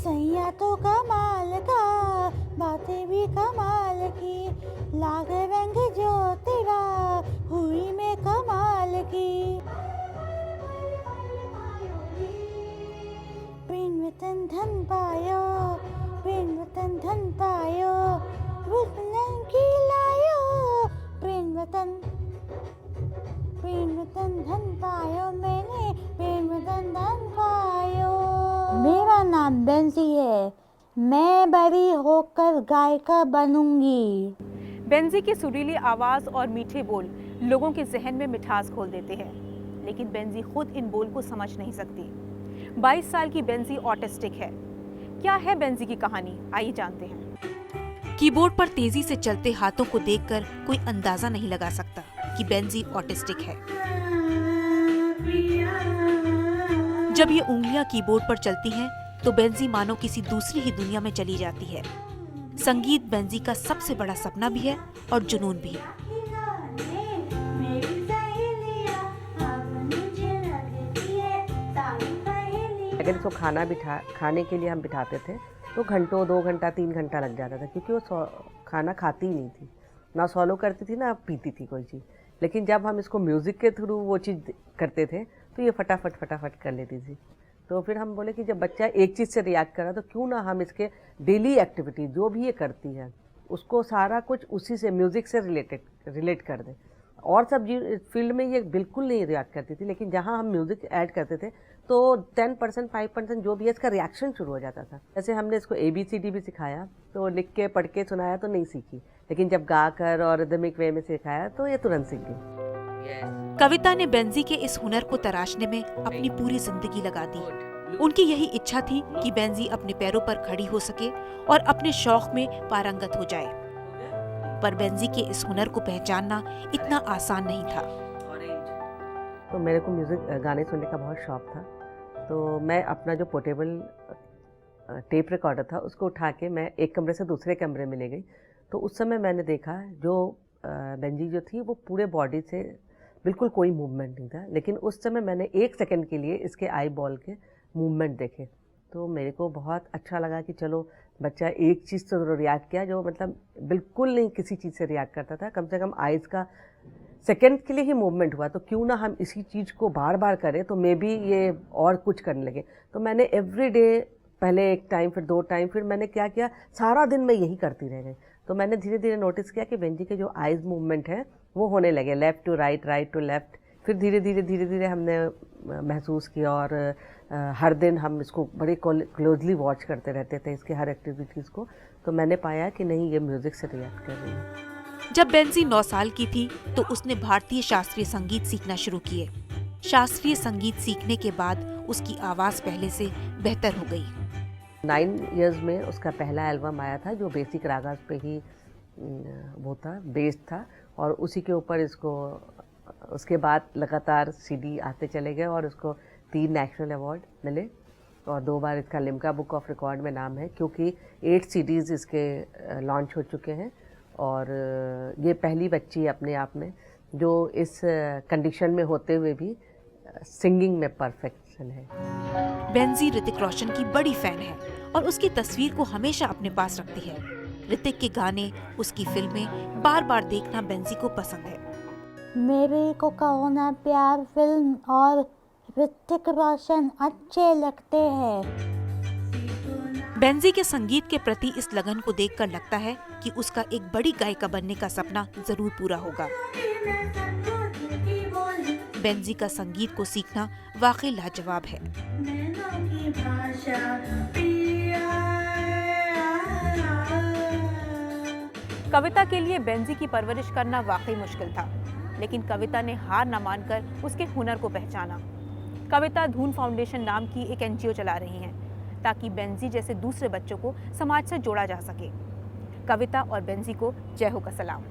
सैया तो कमाल का, बातें भी कमाल की, लाग रंग जो तेरा हुई में कमाल की। प्रेम वतन धन पायो, प्रेम वतन धन पायो, वतन की लायो, प्रेम वतन धन पायो, मैंने प्रेम वतन धन पायो। मेरा नाम बेंजी है, मैं बड़ी होकर गायिका बनूंगी। बेंजी की सुरीली आवाज़ और मीठे बोल लोगों के जहन में मिठास घोल देते हैं, लेकिन बेंजी खुद इन बोल को समझ नहीं सकती। 22 साल की बेंजी ऑटिस्टिक है। क्या है बेंजी की कहानी, आइए जानते हैं। कीबोर्ड पर तेजी से चलते हाथों को देखकर कोई अंदाजा नहीं लगा सकता कि बेंजी ऑटिस्टिक है। जब ये उंगलियां कीबोर्ड पर चलती हैं, तो बेंजी मानो किसी दूसरी ही दुनिया में चली जाती है। संगीत बेंजी का सबसे बड़ा सपना भी है और जुनून भी है। अगर इसको खाने के लिए हम बिठाते थे तो घंटों 2 घंटा 3 घंटा लग जाता था, क्योंकि वो खाना खाती ही नहीं थी, ना सॉलो करती थी ना पीती थी कोई चीज़। लेकिन जब हम इसको म्यूज़िक के थ्रू वो चीज़ करते थे तो ये फटाफट कर लेती थी। तो फिर हम बोले कि जब बच्चा एक चीज़ से रिएक्ट कर रहा तो क्यों ना हम इसके डेली एक्टिविटी जो भी ये करती है उसको सारा कुछ उसी से म्यूज़िक से रिलेट कर दें। और सब फील्ड में ये बिल्कुल नहीं रिएक्ट करती थी, लेकिन जहाँ हम म्यूज़िक ऐड करते थे तो 10% 5% जो भी है इसका रिएक्शन शुरू हो जाता था। जैसे हमने इसको ABCD भी सिखाया तो लिख के पढ़ के सुनाया तो नहीं सीखी, लेकिन जब गा कर और रिदमिक वे में सिखाया तो ये तुरंत सीख गई। कविता ने बेंजी के इस हुनर को तराशने में अपनी पूरी जिंदगी लगा दी। उनकी यही इच्छा थी कि बेंजी अपने पैरों पर खड़ी हो सके और अपने शौक में पारंगत हो जाए। पर बेंजी के इस हुनर को पहचानना इतना आसान नहीं था। तो मेरे को म्यूज़िक गाने सुनने का बहुत शौक था, तो मैं अपना जो पोर्टेबल टेप रिकॉर्डर था उसको उठा के मैं एक कमरे से दूसरे कमरे में ले गई। तो उस समय मैंने देखा जो बेंजी जो थी वो पूरे बॉडी से बिल्कुल कोई मूवमेंट नहीं था, लेकिन उस समय मैंने 1 सेकंड के लिए इसके आई बॉल के मूवमेंट देखे तो मेरे को बहुत अच्छा लगा कि चलो बच्चा एक चीज़ से रिएक्ट किया जो मतलब बिल्कुल नहीं किसी चीज़ से रिएक्ट करता था, कम से कम आइज़ का सेकंड के लिए ही मूवमेंट हुआ, तो क्यों ना हम इसी चीज़ को बार बार करें तो मे बी ये और कुछ करने लगे। तो मैंने एवरी डे पहले 1 टाइम फिर 2 टाइम फिर मैंने क्या किया, सारा दिन मैं यही करती रह गई। तो मैंने धीरे धीरे नोटिस किया कि बेंजी के जो आइज़ मूवमेंट है वो होने लगे, left to right, right to left. फिर धीरे धीरे हमने महसूस किया और हर दिन हम इसको बड़े क्लोजली वॉच करते रहते थे इसके हर एक्टिविटीज़ को। तो मैंने पाया कि नहीं ये म्यूज़िक से रिएक्ट कर रही है। जब बेंजी 9 साल की थी तो उसने भारतीय शास्त्रीय संगीत सीखना शुरू किए। शास्त्रीय संगीत सीखने के बाद उसकी आवाज़ पहले से बेहतर हो गई। 9 इयर्स में उसका पहला एल्बम आया था जो बेसिक रागास पे ही वो था, बेस्ड था, और उसी के ऊपर इसको उसके बाद लगातार CD आते चले गए और उसको 3 नेशनल अवार्ड मिले और 2 बार इसका लिम्का बुक ऑफ रिकॉर्ड में नाम है, क्योंकि 8 CDs इसके लॉन्च हो चुके हैं। और ये पहली बच्ची अपने आप में जो इस कंडीशन में होते हुए भी सिंगिंग में परफेक्शन है। बेंजी ऋतिक रोशन की बड़ी फैन है और उसकी तस्वीर को हमेशा अपने पास रखती है। ऋतिक के गाने, उसकी फिल्में बार बार देखना बेंजी को पसंद है। मेरे को कहो ना प्यार फिल्म और ऋतिक रोशन अच्छे लगते हैं। बेंजी के संगीत के प्रति इस लगन को देखकर लगता है कि उसका एक बड़ी गायिका बनने का सपना जरूर पूरा होगा। बेंजी का संगीत को सीखना वाकई लाजवाब है। कविता के लिए बेंजी की परवरिश करना वाकई मुश्किल था, लेकिन कविता ने हार न मानकर उसके हुनर को पहचाना। कविता धून फाउंडेशन नाम की एक NGO चला रही हैं ताकि बेंजी जैसे दूसरे बच्चों को समाज से जोड़ा जा सके। कविता और बेंजी को जय हो का सलाम।